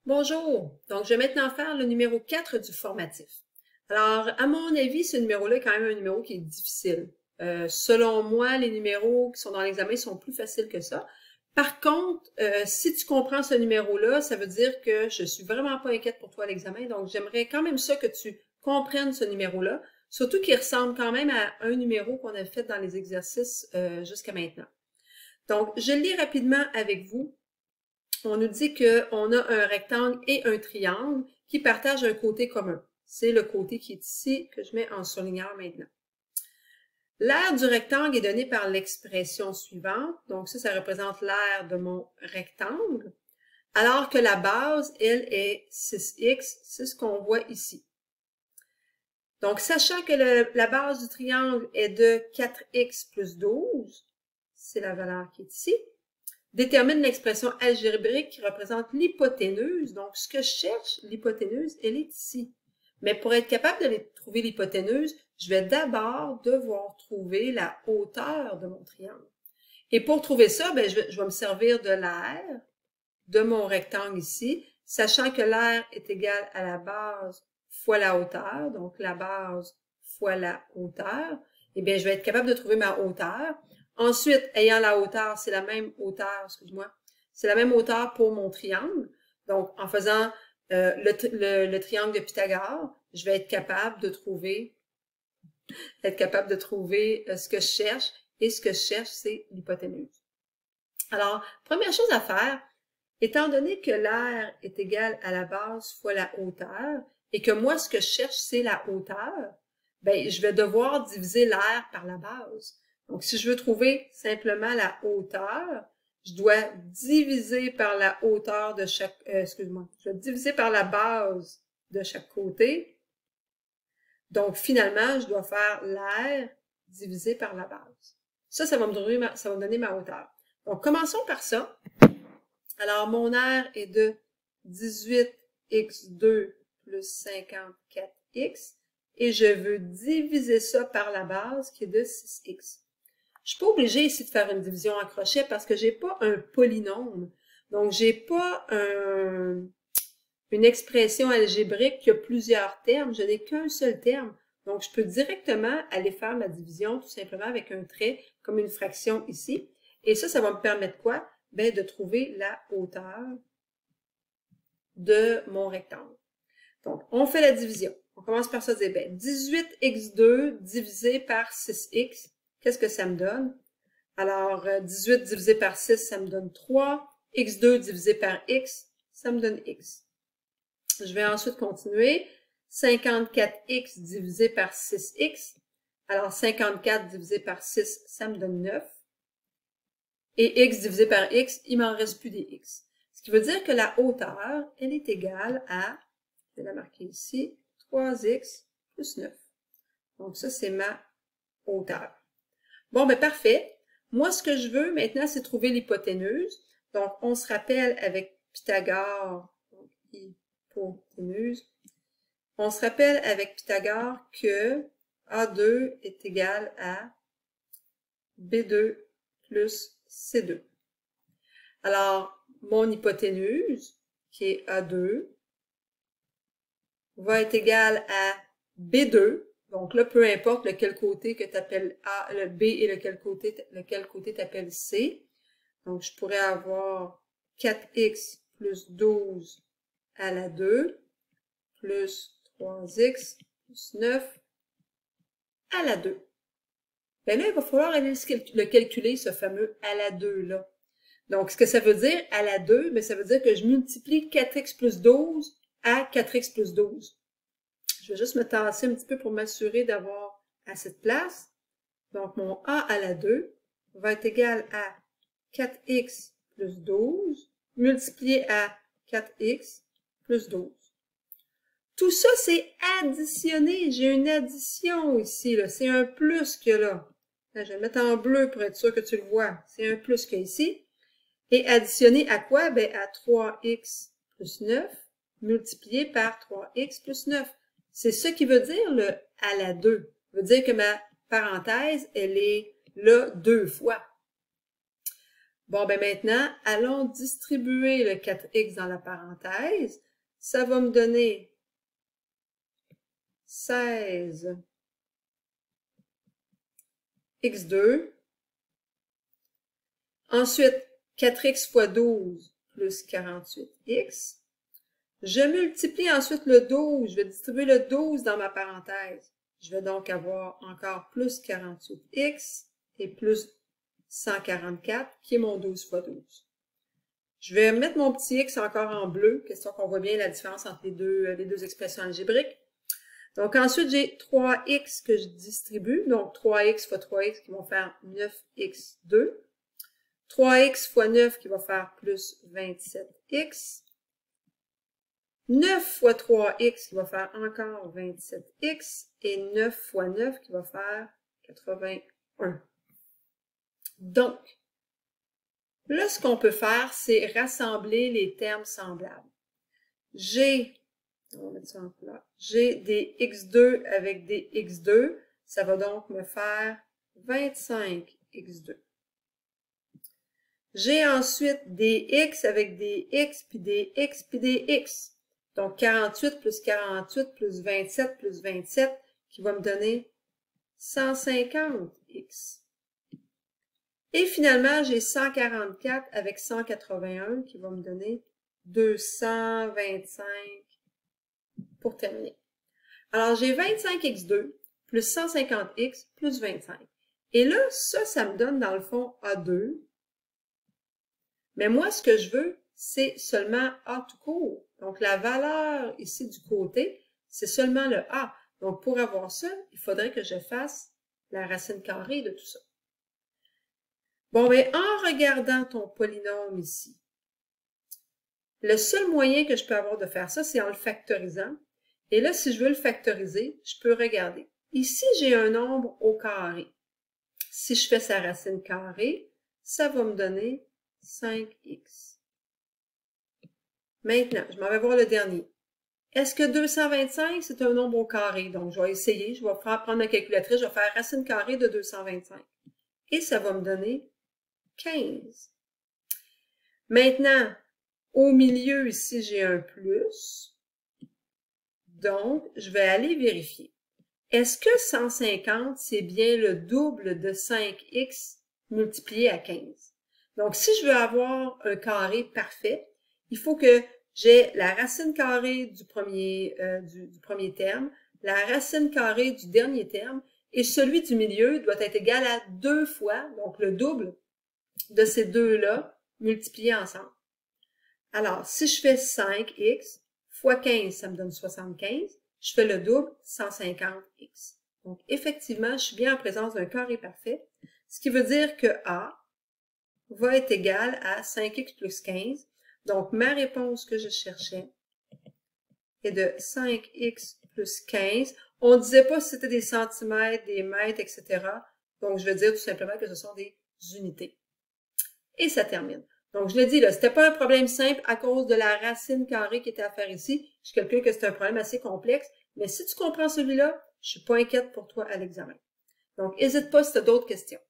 Bonjour, donc je vais maintenant faire le numéro 4 du formatif. Alors, à mon avis, ce numéro-là est quand même un numéro qui est difficile. Selon moi, les numéros qui sont dans l'examen sont plus faciles que ça. Par contre, si tu comprends ce numéro-là, ça veut dire que je suis vraiment pas inquiète pour toi à l'examen, donc j'aimerais quand même ça que tu comprennes ce numéro-là, surtout qu'il ressemble quand même à un numéro qu'on a fait dans les exercices jusqu'à maintenant. Donc, je lis rapidement avec vous. On nous dit qu'on a un rectangle et un triangle qui partagent un côté commun. C'est le côté qui est ici que je mets en surligneur maintenant. L'aire du rectangle est donnée par l'expression suivante. Donc ça représente l'aire de mon rectangle. Alors que la base, elle, est 6x. C'est ce qu'on voit ici. Donc, sachant que la base du triangle est de 4x plus 12, c'est la valeur qui est ici, détermine l'expression algébrique qui représente l'hypoténuse. Donc, ce que je cherche, l'hypoténuse, elle est ici. Mais pour être capable de trouver l'hypoténuse, je vais d'abord devoir trouver la hauteur de mon triangle. Et pour trouver ça, ben, je vais me servir de l'aire de mon rectangle ici, sachant que l'aire est égale à la base fois la hauteur, donc la base fois la hauteur, eh bien, je vais être capable de trouver ma hauteur. Ensuite, ayant la hauteur, c'est la même hauteur, excuse-moi, c'est la même hauteur pour mon triangle. Donc, en faisant le triangle de Pythagore, je vais être capable de trouver ce que je cherche, et ce que je cherche, c'est l'hypoténuse. Alors, première chose à faire, étant donné que l'aire est égal à la base fois la hauteur, et que moi, ce que je cherche, c'est la hauteur, ben, je vais devoir diviser l'aire par la base. Donc, si je veux trouver simplement la hauteur, je dois diviser par la hauteur de chaque, excuse-moi, je vais diviser par la base de chaque côté. Donc, finalement, je dois faire l'aire divisé par la base. Ça va me donner ma hauteur. Donc, commençons par ça. Alors, mon aire est de 18x2 plus 54x et je veux diviser ça par la base qui est de 6x. Je suis pas obligée ici de faire une division en crochet parce que j'ai pas un polynôme. Donc, j'ai pas une expression algébrique qui a plusieurs termes. Je n'ai qu'un seul terme. Donc, je peux directement aller faire ma division tout simplement avec un trait comme une fraction ici. Et ça va me permettre quoi? Ben, de trouver la hauteur de mon rectangle. Donc, on fait la division. On commence par ça dire, ben, 18x2 divisé par 6x, qu'est-ce que ça me donne? Alors, 18 divisé par 6, ça me donne 3. x2 divisé par x, ça me donne x. Je vais ensuite continuer. 54x divisé par 6x. Alors, 54 divisé par 6, ça me donne 9. Et x divisé par x, il m'en reste plus des x. Ce qui veut dire que la hauteur, elle est égale à, je vais la marquer ici, 3x plus 9. Donc ça, c'est ma hauteur. Bon, ben parfait. Moi, ce que je veux maintenant, c'est trouver l'hypoténuse. Donc, on se rappelle avec Pythagore, donc hypoténuse, on se rappelle avec Pythagore que A2 est égal à B2 plus C2. Alors, mon hypoténuse, qui est A2, va être égale à B2. Donc là, peu importe lequel côté que tu appelles A, le B et lequel côté tu appelles C. Donc, je pourrais avoir 4x plus 12 à la 2 plus 3x plus 9 à la 2. Bien là, il va falloir aller le calculer, ce fameux à la 2 là. Donc, ce que ça veut dire à la 2, mais ça veut dire que je multiplie 4x plus 12 à 4x plus 12. Je vais juste me tasser un petit peu pour m'assurer d'avoir assez de place. Donc, mon a à la 2 va être égal à 4x plus 12 multiplié à 4x plus 12. Tout ça, c'est additionné. J'ai une addition ici. C'est un plus qu'il y a là. Là. Je vais le mettre en bleu pour être sûr que tu le vois. C'est un plus qu'il y a ici. Et additionné à quoi? Ben, à 3x plus 9 multiplié par 3x plus 9. C'est ce qui veut dire le à la 2. Ça veut dire que ma parenthèse, elle est là 2 fois. Bon, ben maintenant, allons distribuer le 4x dans la parenthèse. Ça va me donner 16 x2. Ensuite, 4x fois 12 plus 48x. Je multiplie ensuite le 12. Je vais distribuer le 12 dans ma parenthèse. Je vais donc avoir encore plus 48x et plus 144, qui est mon 12 fois 12. Je vais mettre mon petit x encore en bleu, question qu'on voit bien la différence entre les deux expressions algébriques. Donc ensuite, j'ai 3x que je distribue, donc 3x fois 3x qui vont faire 9x2. 3x fois 9 qui va faire plus 27x. 9 fois 3x qui va faire encore 27x. Et 9 fois 9 qui va faire 81. Donc, là, ce qu'on peut faire, c'est rassembler les termes semblables. J'ai des x2 avec des x2. Ça va donc me faire 25x2. J'ai ensuite des x avec des x, puis des x, puis des x. Donc, 48 plus 48 plus 27 plus 27 qui va me donner 150x. Et finalement, j'ai 144 avec 181 qui va me donner 225 pour terminer. Alors, j'ai 25x2 plus 150x plus 25. Et là, ça me donne dans le fond A2. Mais moi, ce que je veux, c'est seulement A tout court. Donc, la valeur ici du côté, c'est seulement le A. Donc, pour avoir ça, il faudrait que je fasse la racine carrée de tout ça. Bon, bien, en regardant ton polynôme ici, le seul moyen que je peux avoir de faire ça, c'est en le factorisant. Et là, si je veux le factoriser, je peux regarder. Ici, j'ai un nombre au carré. Si je fais sa racine carrée, ça va me donner 5x. Maintenant, je m'en vais voir le dernier. Est-ce que 225, c'est un nombre au carré? Donc, je vais essayer, je vais prendre ma calculatrice, je vais faire racine carrée de 225. Et ça va me donner 15. Maintenant, au milieu, ici, j'ai un plus. Donc, je vais aller vérifier. Est-ce que 150, c'est bien le double de 5x multiplié à 15? Donc, si je veux avoir un carré parfait, il faut que j'ai la racine carrée du premier terme, la racine carrée du dernier terme, et celui du milieu doit être égal à 2 fois, donc le double de ces deux-là multipliés ensemble. Alors, si je fais 5x fois 15, ça me donne 75. Je fais le double, 150x. Donc, effectivement, je suis bien en présence d'un carré parfait, ce qui veut dire que A va être égal à 5x plus 15. Donc, ma réponse que je cherchais est de 5x plus 15. On ne disait pas si c'était des centimètres, des mètres, etc. Donc, je vais dire tout simplement que ce sont des unités. Et ça termine. Donc, je l'ai dit, là, c'était pas un problème simple à cause de la racine carrée qui était à faire ici. Je suis quelqu'un que c'est un problème assez complexe. Mais si tu comprends celui-là, je suis pas inquiète pour toi à l'examen. Donc, n'hésite pas si tu as d'autres questions.